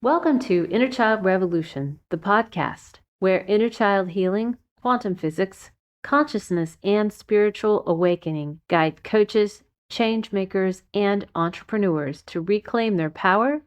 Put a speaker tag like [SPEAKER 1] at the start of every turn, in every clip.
[SPEAKER 1] Welcome to Inner Child Revolution, the podcast, where inner child healing, quantum physics, consciousness, and spiritual awakening guide coaches, change makers, and entrepreneurs to reclaim their power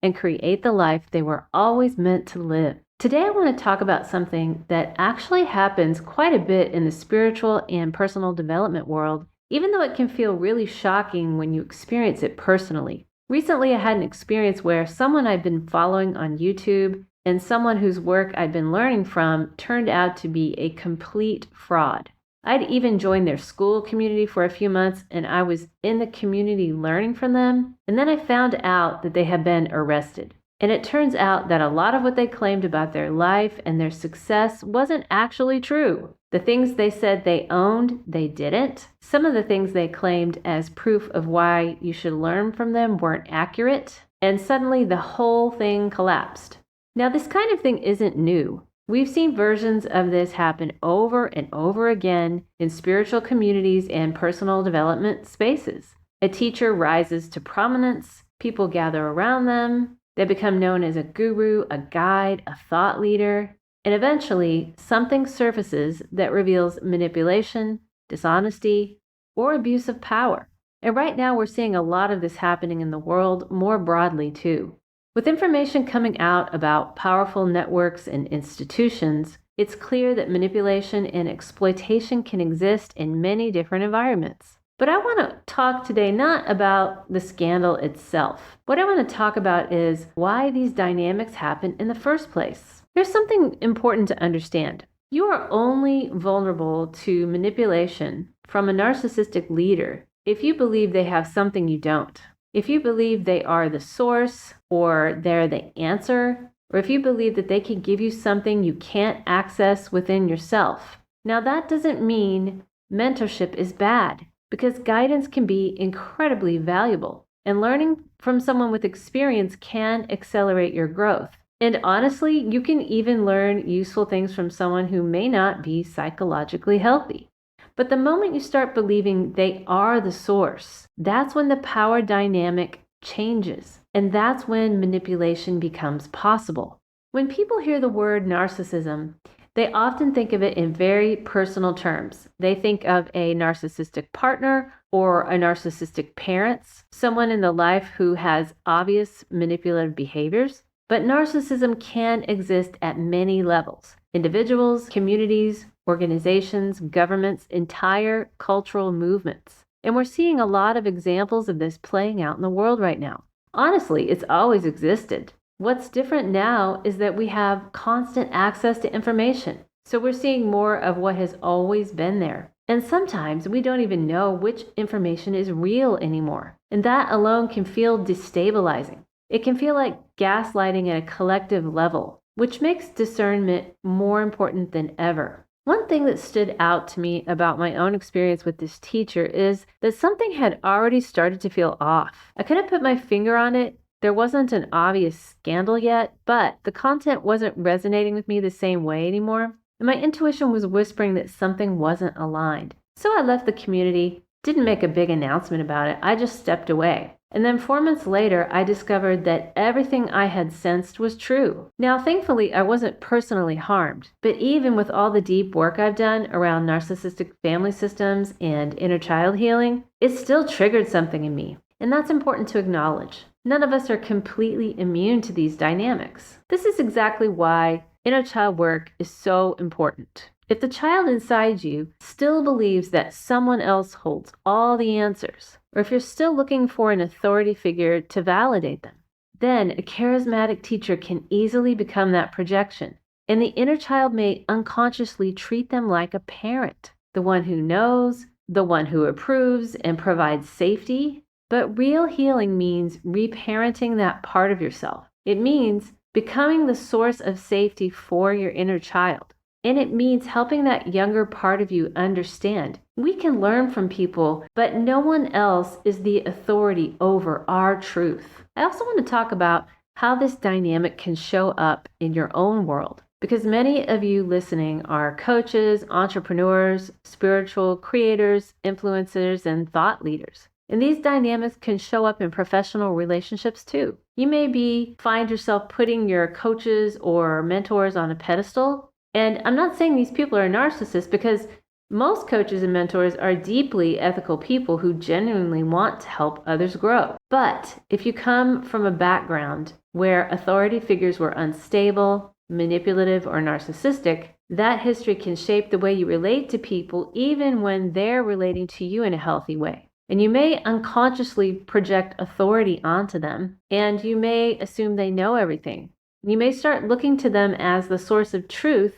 [SPEAKER 1] and create the life they were always meant to live. Today, I want to talk about something that actually happens quite a bit in the spiritual and personal development world, even though it can feel really shocking when you experience it personally. Recently, I had an experience where someone I'd been following on YouTube and someone whose work I'd been learning from turned out to be a complete fraud. I'd even joined their school community for a few months, and I was in the community learning from them, and then I found out that they had been arrested. And it turns out that a lot of what they claimed about their life and their success wasn't actually true. The things they said they owned, they didn't. Some of the things they claimed as proof of why you should learn from them weren't accurate. And suddenly the whole thing collapsed. Now, this kind of thing isn't new. We've seen versions of this happen over and over again in spiritual communities and personal development spaces. A teacher rises to prominence, people gather around them, they become known as a guru, a guide, a thought leader, and eventually something surfaces that reveals manipulation, dishonesty, or abuse of power. And right now we're seeing a lot of this happening in the world more broadly too. With information coming out about powerful networks and institutions, it's clear that manipulation and exploitation can exist in many different environments. But I want to talk today not about the scandal itself. What I want to talk about is why these dynamics happen in the first place. There's something important to understand. You are only vulnerable to manipulation from a narcissistic leader if you believe they have something you don't. If you believe they are the source, or they're the answer, or if you believe that they can give you something you can't access within yourself. Now, that doesn't mean mentorship is bad, because guidance can be incredibly valuable, and learning from someone with experience can accelerate your growth. And honestly, you can even learn useful things from someone who may not be psychologically healthy. But the moment you start believing they are the source, that's when the power dynamic changes. And that's when manipulation becomes possible. When people hear the word narcissism, they often think of it in very personal terms. They think of a narcissistic partner or a narcissistic parent, someone in the life who has obvious manipulative behaviors. But narcissism can exist at many levels. Individuals, communities, organizations, governments, entire cultural movements. And we're seeing a lot of examples of this playing out in the world right now. Honestly, it's always existed. What's different now is that we have constant access to information. So we're seeing more of what has always been there. And sometimes we don't even know which information is real anymore. And that alone can feel destabilizing. It can feel like gaslighting at a collective level, which makes discernment more important than ever. One thing that stood out to me about my own experience with this teacher is that something had already started to feel off. I couldn't put my finger on it. There wasn't an obvious scandal yet, but the content wasn't resonating with me the same way anymore, and my intuition was whispering that something wasn't aligned. So I left the community, didn't make a big announcement about it, I just stepped away. And then 4 months later, I discovered that everything I had sensed was true. Now, thankfully, I wasn't personally harmed, but even with all the deep work I've done around narcissistic family systems and inner child healing, it still triggered something in me. And that's important to acknowledge. None of us are completely immune to these dynamics. This is exactly why inner child work is so important. If the child inside you still believes that someone else holds all the answers, or if you're still looking for an authority figure to validate them, then a charismatic teacher can easily become that projection. And the inner child may unconsciously treat them like a parent, the one who knows, the one who approves and provides safety. But real healing means reparenting that part of yourself. It means becoming the source of safety for your inner child. And it means helping that younger part of you understand. We can learn from people, but no one else is the authority over our truth. I also want to talk about how this dynamic can show up in your own world, because many of you listening are coaches, entrepreneurs, spiritual creators, influencers, and thought leaders. And these dynamics can show up in professional relationships too. You may find yourself putting your coaches or mentors on a pedestal. And I'm not saying these people are narcissists, because most coaches and mentors are deeply ethical people who genuinely want to help others grow. But if you come from a background where authority figures were unstable, manipulative, or narcissistic, that history can shape the way you relate to people even when they're relating to you in a healthy way. And you may unconsciously project authority onto them, and you may assume they know everything. You may start looking to them as the source of truth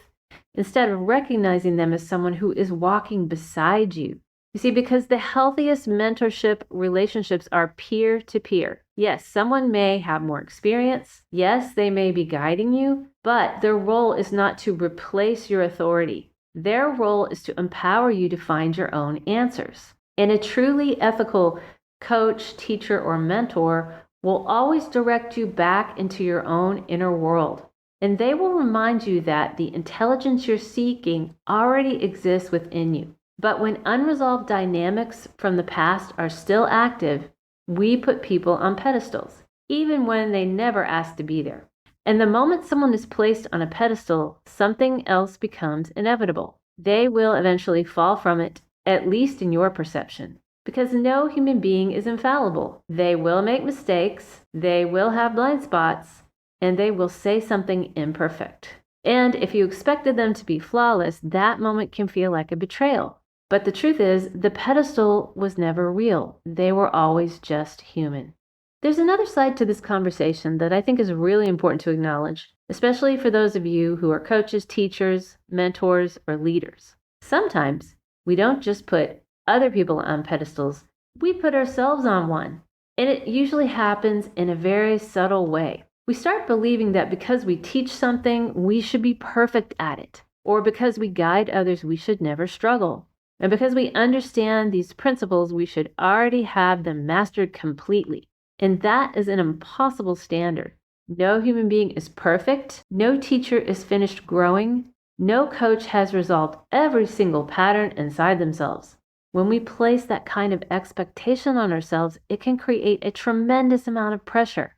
[SPEAKER 1] instead of recognizing them as someone who is walking beside you. You see, because the healthiest mentorship relationships are peer to peer. Yes, someone may have more experience. Yes, they may be guiding you, but their role is not to replace your authority. Their role is to empower you to find your own answers. And a truly ethical coach, teacher, or mentor will always direct you back into your own inner world. And they will remind you that the intelligence you're seeking already exists within you. But when unresolved dynamics from the past are still active, we put people on pedestals, even when they never asked to be there. And the moment someone is placed on a pedestal, something else becomes inevitable. They will eventually fall from it, at least in your perception, because no human being is infallible. They will make mistakes, they will have blind spots, and they will say something imperfect. And if you expected them to be flawless, that moment can feel like a betrayal. But the truth is, the pedestal was never real. They were always just human. There's another side to this conversation that I think is really important to acknowledge, especially for those of you who are coaches, teachers, mentors, or leaders. Sometimes we don't just put other people on pedestals, we put ourselves on one. And it usually happens in a very subtle way. We start believing that because we teach something, we should be perfect at it. Or because we guide others, we should never struggle. And because we understand these principles, we should already have them mastered completely. And that is an impossible standard. No human being is perfect. No teacher is finished growing. No coach has resolved every single pattern inside themselves. When we place that kind of expectation on ourselves, it can create a tremendous amount of pressure.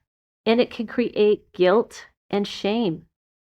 [SPEAKER 1] And it can create guilt and shame.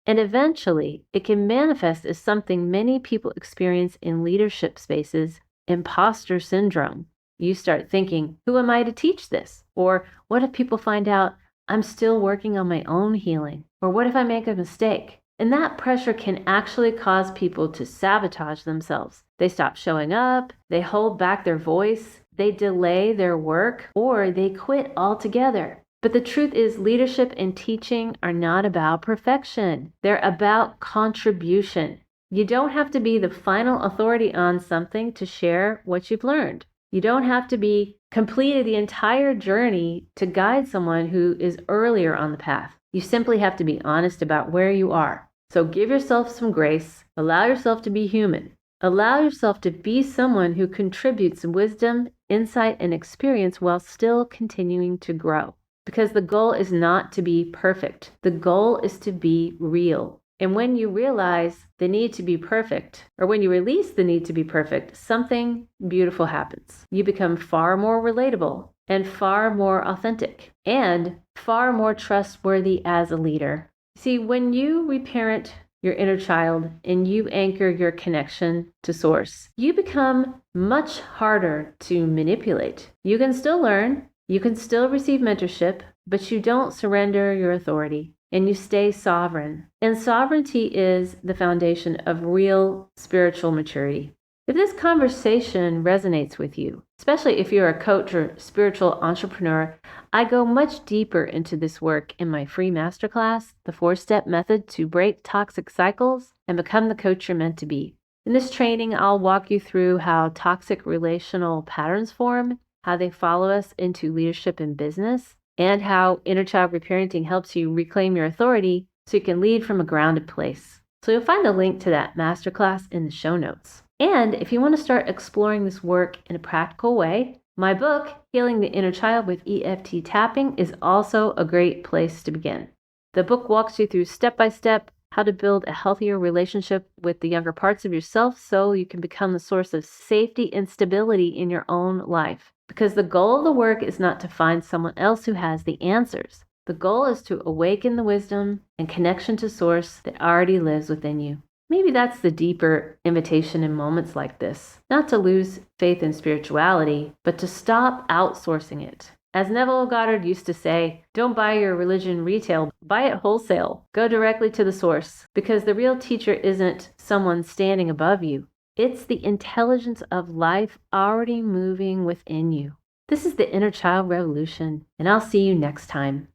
[SPEAKER 1] And eventually, it can manifest as something many people experience in leadership spaces, imposter syndrome. You start thinking, who am I to teach this? Or what if people find out I'm still working on my own healing? Or what if I make a mistake? And that pressure can actually cause people to sabotage themselves. They stop showing up, they hold back their voice, they delay their work, or they quit altogether. But the truth is, leadership and teaching are not about perfection. They're about contribution. You don't have to be the final authority on something to share what you've learned. You don't have to be completed the entire journey to guide someone who is earlier on the path. You simply have to be honest about where you are. So give yourself some grace. Allow yourself to be human. Allow yourself to be someone who contributes wisdom, insight, and experience while still continuing to grow. Because the goal is not to be perfect. The goal is to be real. And when you realize the need to be perfect, or when you release the need to be perfect, something beautiful happens. You become far more relatable and far more authentic and far more trustworthy as a leader. See, when you reparent your inner child and you anchor your connection to source, you become much harder to manipulate. You can still learn. You can still receive mentorship, but you don't surrender your authority and you stay sovereign. And sovereignty is the foundation of real spiritual maturity. If this conversation resonates with you, especially if you're a coach or spiritual entrepreneur, I go much deeper into this work in my free masterclass, The 4-Step Method to Break Toxic Cycles and Become the Coach You're Meant to Be. In this training, I'll walk you through how toxic relational patterns form, how they follow us into leadership and business, and how inner child reparenting helps you reclaim your authority so you can lead from a grounded place. So you'll find the link to that masterclass in the show notes. And if you want to start exploring this work in a practical way, my book, Healing the Inner Child with EFT Tapping, is also a great place to begin. The book walks you through step-by-step how to build a healthier relationship with the younger parts of yourself so you can become the source of safety and stability in your own life. Because the goal of the work is not to find someone else who has the answers. The goal is to awaken the wisdom and connection to Source that already lives within you. Maybe that's the deeper invitation in moments like this. Not to lose faith in spirituality, but to stop outsourcing it. As Neville Goddard used to say, don't buy your religion retail, buy it wholesale. Go directly to the Source, because the real teacher isn't someone standing above you. It's the intelligence of life already moving within you. This is the Inner Child Revolution, and I'll see you next time.